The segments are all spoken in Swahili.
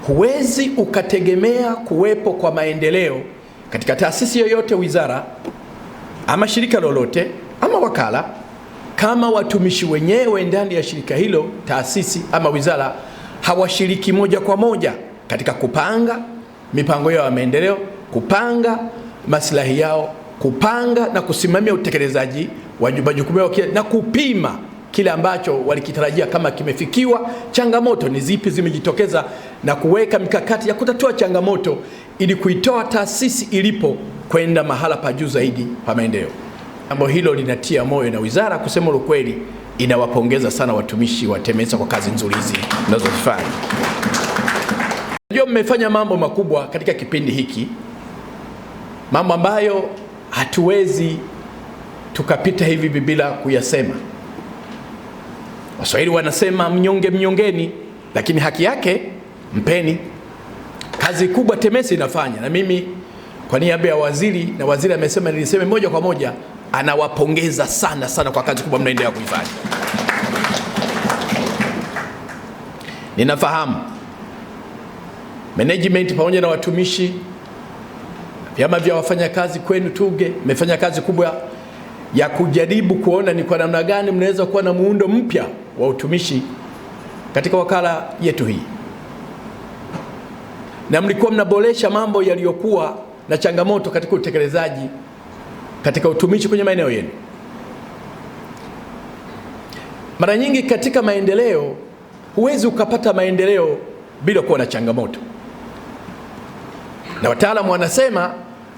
Huwezi ukategemea kuwepo kwa maendeleo katika taasisi yoyote, wizara ama shirika lolote ama wakala, kama watumishi wenyewe ndani ya shirika hilo, taasisi ama wizara hawashiriki moja kwa moja katika kupanga mipango yao ya maendeleo, kupanga maslahi yao, kupanga na kusimamia utekelezaji wa majukumu yao na kupima kile ambacho walikitarajia kama kimefikiwa, changamoto ni zipi zimejitokeza, na kuweka mikakati ya kutatua changamoto ili kuitoa taasisi ilipo kwenda mahala pa juu zaidi pa maendeleo. Jambo hilo linatia moyo, na wizara kusema ukweli inawapongeza sana watumishi wa TEMESA kwa kazi nzuri hizi mnazozifanya. Najua mmefanya mambo makubwa katika kipindi hiki, mambo ambayo hatuwezi tukapita hivi bila kuyasema. Waswahili wanasema mnyonge mnyongeni, lakini haki yake mpeni. Kazi kubwa TEMESA inafanya, na mimi kwa niaba ya waziri, na waziri amesema niliseme moja kwa moja, anawapongeza sana sana kwa kazi kubwa mnaendelea kuifanya. Ninafahamu management pamoja na watumishi, vyama vya wafanyakazi kwenu TUGHE, mmefanya kazi kubwa ya kujaribu kuona ni kwa namna gani mnaweza kuwa na muundo mpya wa utumishi katika wakala yetu hii, na mlikuwa mnaboresha mambo yaliyokuwa na changamoto katika utekelezaji katika utumishi kwenye maeneo yenu. Mara nyingi katika maendeleo, huwezi ukapata maendeleo bila kuwa na changamoto, na wataalamu wanasema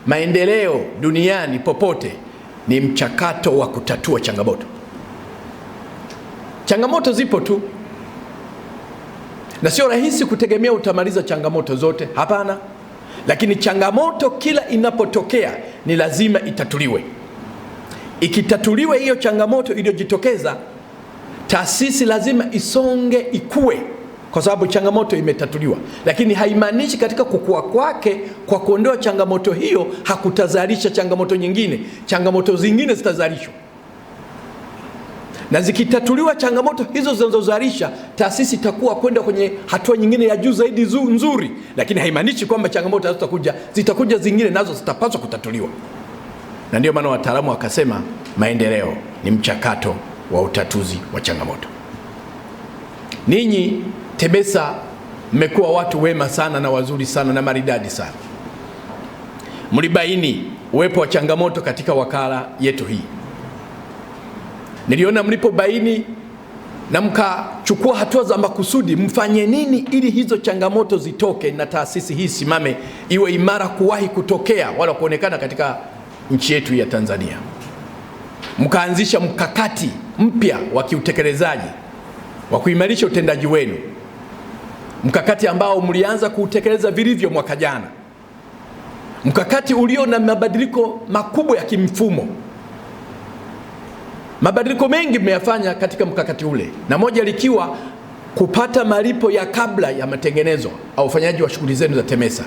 maendeleo duniani popote ni mchakato wa kutatua changamoto. Changamoto zipo tu, na sio rahisi kutegemea utamaliza changamoto zote, hapana. Lakini changamoto kila inapotokea ni lazima itatuliwe. Ikitatuliwe hiyo changamoto iliyojitokeza, taasisi lazima isonge, ikue, kwa sababu changamoto imetatuliwa. Lakini haimaanishi katika kukua kwake kwa kuondoa changamoto hiyo hakutazalisha changamoto nyingine. Changamoto zingine zitazalishwa, na zikitatuliwa changamoto hizo zinazozalisha, taasisi itakuwa kwenda kwenye hatua nyingine ya juu zaidi nzuri. Lakini haimaanishi kwamba changamoto zitakuja zingine nazo zitapaswa kutatuliwa. Na ndio maana wataalamu wakasema maendeleo ni mchakato wa utatuzi wa changamoto. Ninyi TEMESA mmekuwa watu wema sana na wazuri sana na maridadi sana. Mlibaini uwepo wa changamoto katika wakala yetu hii. Niliona mlipobaini na mkachukua hatua za makusudi, mfanye nini ili hizo changamoto zitoke na taasisi hii simame iwe imara kuwahi kutokea wala kuonekana katika nchi yetu ya Tanzania. Mkaanzisha mkakati mpya wa kiutekelezaji wa kuimarisha utendaji wenu, mkakati ambao mlianza kuutekeleza vilivyo mwaka jana, mkakati ulio na mabadiliko makubwa ya kimfumo. Mabadiliko mengi mmeyafanya katika mkakati ule, na moja likiwa kupata malipo ya kabla ya matengenezo au ufanyaji wa shughuli zenu za TEMESA,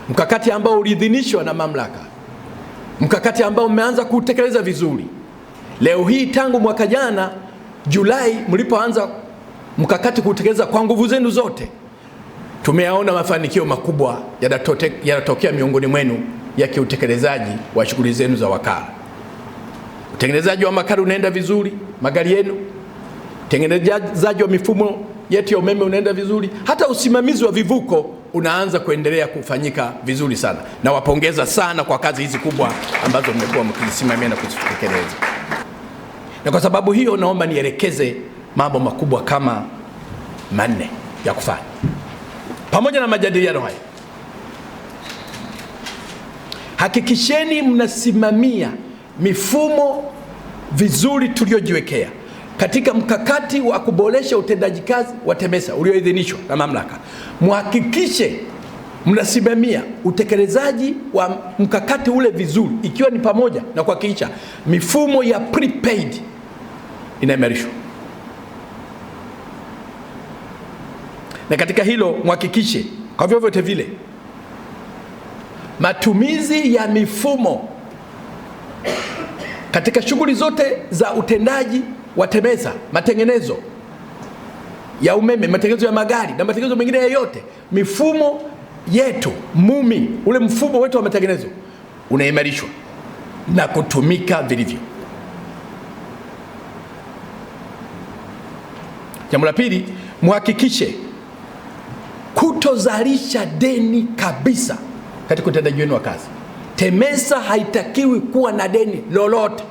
mkakati ambao uliidhinishwa na mamlaka, mkakati ambao mmeanza kuutekeleza vizuri. Leo hii tangu mwaka jana Julai mlipoanza mkakati kuutekeleza kwa nguvu zenu zote, tumeyaona mafanikio makubwa yanatokea miongoni mwenu ya kiutekelezaji wa shughuli zenu za wakala. Utengenezaji wa makari unaenda vizuri, magari yenu. Utengenezaji wa mifumo yetu ya umeme unaenda vizuri. Hata usimamizi wa vivuko unaanza kuendelea kufanyika vizuri sana. Na wapongeza sana kwa kazi hizi kubwa ambazo mmekuwa mkisimamia na kuzitekeleza. Na kwa sababu hiyo naomba nielekeze mambo makubwa kama 4 ya kufanya. Pamoja na majadiliano haya, hakikisheni mnasimamia mifumo vizuri tuliojiwekea katika mkakati wa kuboresha utendaji kazi wa TEMESA ulioidhinishwa na mamlaka. Muhakikishe mnasimamia utekelezaji wa mkakati ule vizuri, ikiwa ni pamoja na kuhakikisha mifumo ya prepaid inaimarishwa. Na katika hilo muhakikishe kwa vyovyote vile matumizi ya mifumo katika shughuli zote za utendaji wa TEMESA, matengenezo, ya umeme, matengenezo ya magari na matengenezo mengine yoyote, mifumo yetu MUMI, ule mfumo wetu wa matengenezo unaimarishwa na kutumika vilivyo. Jambo la pili, muhakikishe kutozalisha deni kabisa katika utendaji wenu wa kazi. TEMESA haitakiwi kuwa na deni lolote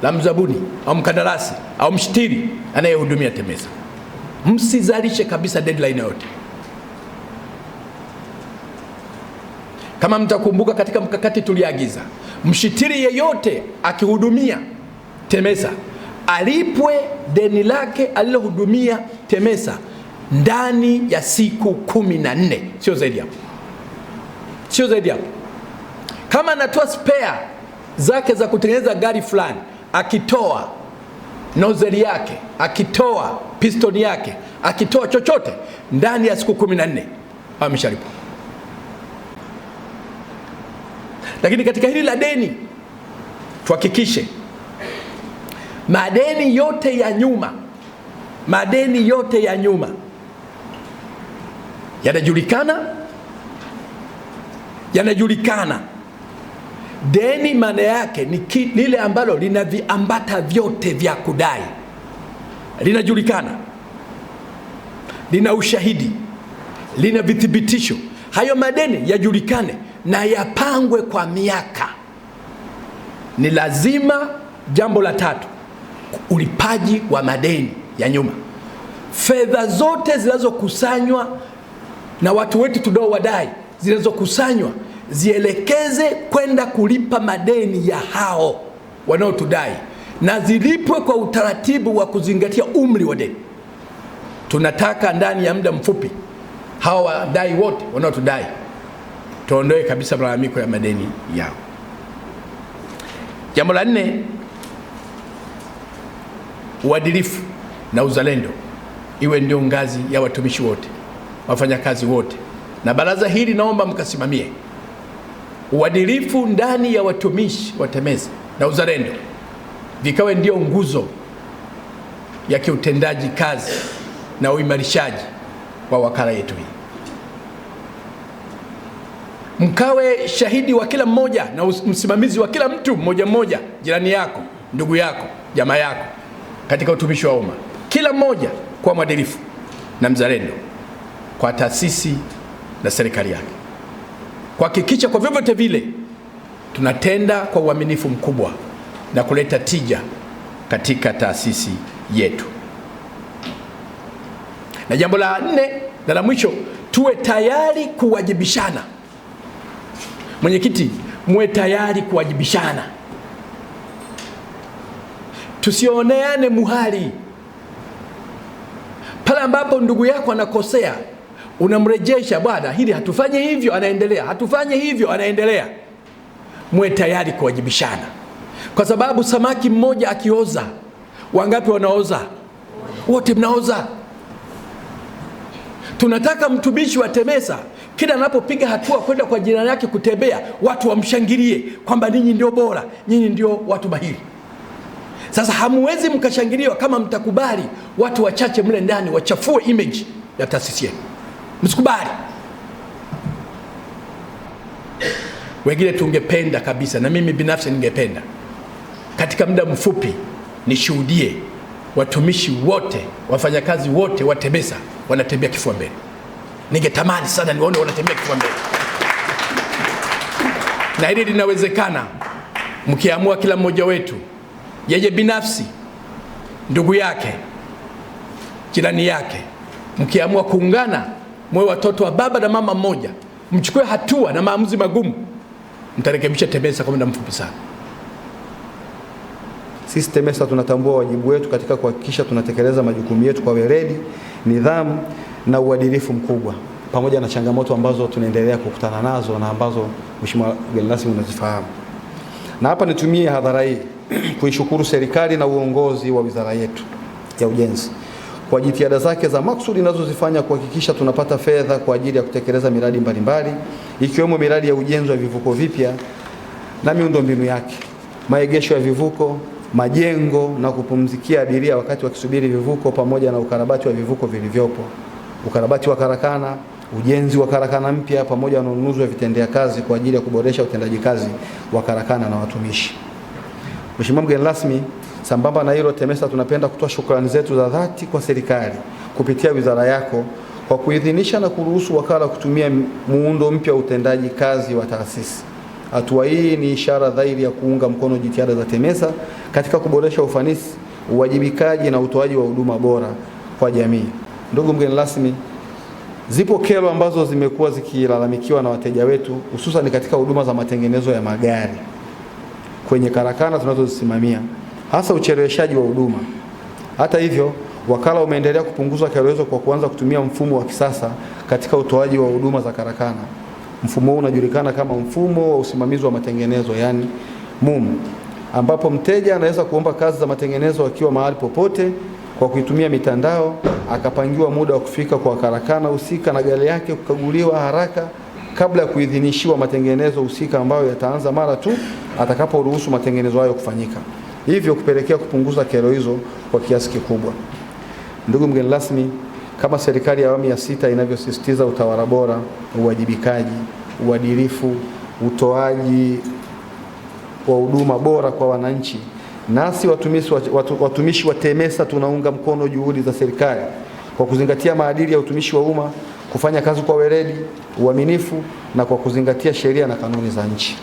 la mzabuni au mkandarasi au mshtiri anayehudumia TEMESA. Msizalishe kabisa deadline yote. Kama mtakumbuka, katika mkakati tuliagiza mshtiri yeyote akihudumia TEMESA alipwe deni lake alilohudumia TEMESA ndani ya siku 14, sio zaidi hapo. Sio zaidi hapo. Kama anatoa spare zake za kutengeneza gari fulani, akitoa nozzle yake, akitoa piston yake, akitoa chochote ndani ya siku 14 ameshalipwa. Lakini katika hili la deni tuhakikishe madeni yote ya nyuma yanajulikana. Deni maana yake ni lile ambalo lina viambata vyote vya kudai, linajulikana, lina ushahidi, lina vithibitisho. Hayo madeni yajulikane na yapangwe kwa miaka. Ni lazima. Jambo la tatu, ulipaji wa madeni ya nyuma. Fedha zote zinazokusanywa na watu wetu tunaowadai, zinazokusanywa zielekeze kwenda kulipa madeni ya hao wanaotudai, na zilipwe kwa utaratibu wa kuzingatia umri wa deni. Tunataka ndani ya muda mfupi hawa wadai wote wanaotudai tuondoe kabisa malalamiko ya madeni yao. Jambo la 4, uadilifu na uzalendo iwe ndio ngazi ya watumishi wote, wafanyakazi wote, na baraza hili naomba mkasimamie uadilifu ndani ya watumishi wa TEMESA na uzalendo vikawe ndio nguzo ya kiutendaji kazi na uimarishaji wa wakala yetu hii. Mkawe shahidi wa kila mmoja na msimamizi wa kila mtu mmoja mmoja, jirani yako, ndugu yako, jamaa yako, katika utumishi wa umma. Kila mmoja kwa mwadilifu na mzalendo kwa taasisi na serikali yake, kuhakikisha kwa vyovyote vile tunatenda kwa uaminifu mkubwa na kuleta tija katika taasisi yetu. Na jambo la 4 na la mwisho, tuwe tayari kuwajibishana. Mwenyekiti, muwe tayari kuwajibishana. Tusioneane muhali. Pale ambapo ndugu yako anakosea, unamrejesha, bwana hili hatufanye hivyo, anaendelea, hatufanye hivyo, anaendelea. Muwe tayari kuwajibishana, kwa sababu samaki mmoja akioza, wangapi wanaoza? Wote mnaoza. Tunataka mtumishi wa TEMESA kila anapopiga hatua kwenda kwa jirani yake kutembea, watu wamshangilie kwamba ninyi ndio bora, nyinyi ndio watu mahiri. Sasa hamuwezi mkashangiliwa kama mtakubali watu wachache mle ndani wachafue image ya taasisi yenu. Msikubali. Wengine tungependa kabisa, na mimi binafsi ningependa katika muda mfupi nishuhudie watumishi wote, wafanyakazi wote wa TEMESA wanatembea kifua mbele. Ningetamani sana nione wanatembea kifua mbele. Na hili linawezekana mkiamua kila mmoja wetu, yeye binafsi, ndugu yake, jirani yake, mkiamua kuungana, mwe watoto wa baba na mama mmoja, mchukue hatua na maamuzi magumu, mtarekebisha TEMESA kwa muda mfupi sana. Sisi TEMESA tunatambua wajibu wetu katika kuhakikisha tunatekeleza majukumu yetu kwa weledi, nidhamu na uadilifu mkubwa, pamoja na changamoto ambazo tunaendelea kukutana nazo na ambazo Mheshimiwa mgeni rasmi unazifahamu. Na hapa nitumie hadhara hii kuishukuru serikali na uongozi wa wizara yetu ya ujenzi kwa jitihada zake za maksudi zinazozifanya kuhakikisha tunapata fedha kwa ajili ya kutekeleza miradi mbalimbali, ikiwemo miradi ya ujenzi wa vivuko vipya na miundombinu yake, maegesho ya vivuko, majengo na kupumzikia abiria wakati wakisubiri vivuko, pamoja na ukarabati wa vivuko vilivyopo, ukarabati wa karakana, ujenzi wa karakana mpya, pamoja na ununuzi wa vitendea kazi kwa ajili ya kuboresha utendaji kazi wa karakana na watumishi. Mheshimiwa mgeni rasmi, sambamba na hilo, TEMESA tunapenda kutoa shukrani zetu za dhati kwa serikali kupitia wizara yako kwa kuidhinisha na kuruhusu wakala kutumia muundo mpya wa utendaji kazi wa taasisi. Hatua hii ni ishara dhahiri ya kuunga mkono jitihada za TEMESA katika kuboresha ufanisi, uwajibikaji na utoaji wa huduma bora kwa jamii. Ndugu mgeni rasmi, zipo kero ambazo zimekuwa zikilalamikiwa na wateja wetu, hususan katika huduma za matengenezo ya magari kwenye karakana tunazozisimamia, hasa ucheleweshaji wa huduma. Hata hivyo, wakala umeendelea kupunguza kero hizo kwa kuanza kutumia mfumo wa kisasa katika utoaji wa huduma za karakana. Mfumo huu unajulikana kama mfumo wa usimamizi wa matengenezo, yani MUM, ambapo mteja anaweza kuomba kazi za matengenezo akiwa mahali popote kwa kuitumia mitandao, akapangiwa muda wa kufika kwa karakana husika na gari yake kukaguliwa haraka kabla ya kuidhinishiwa matengenezo husika ambayo yataanza mara tu atakaporuhusu matengenezo hayo kufanyika, hivyo kupelekea kupunguza kero hizo kwa kiasi kikubwa. Ndugu mgeni rasmi, kama serikali ya awamu ya 6 inavyosisitiza utawala bora, uwajibikaji, uadilifu, utoaji wa huduma bora kwa wananchi, nasi watumishi wa TEMESA tunaunga mkono juhudi za serikali kwa kuzingatia maadili ya utumishi wa umma, kufanya kazi kwa weledi, uaminifu na kwa kuzingatia sheria na kanuni za nchi.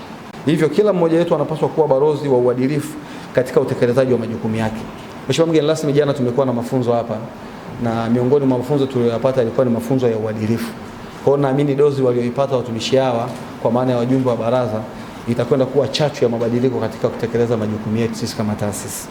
Hivyo kila mmoja wetu anapaswa kuwa balozi wa uadilifu katika utekelezaji wa majukumu yake. Mheshimiwa mgeni rasmi, jana tumekuwa na mafunzo hapa, na miongoni mwa mafunzo tuliyopata yalikuwa ni mafunzo ya uadilifu. Kwa hiyo naamini dozi walioipata watumishi hawa, kwa maana ya wajumbe wa baraza, itakwenda kuwa chachu ya mabadiliko katika kutekeleza majukumu yetu sisi kama taasisi.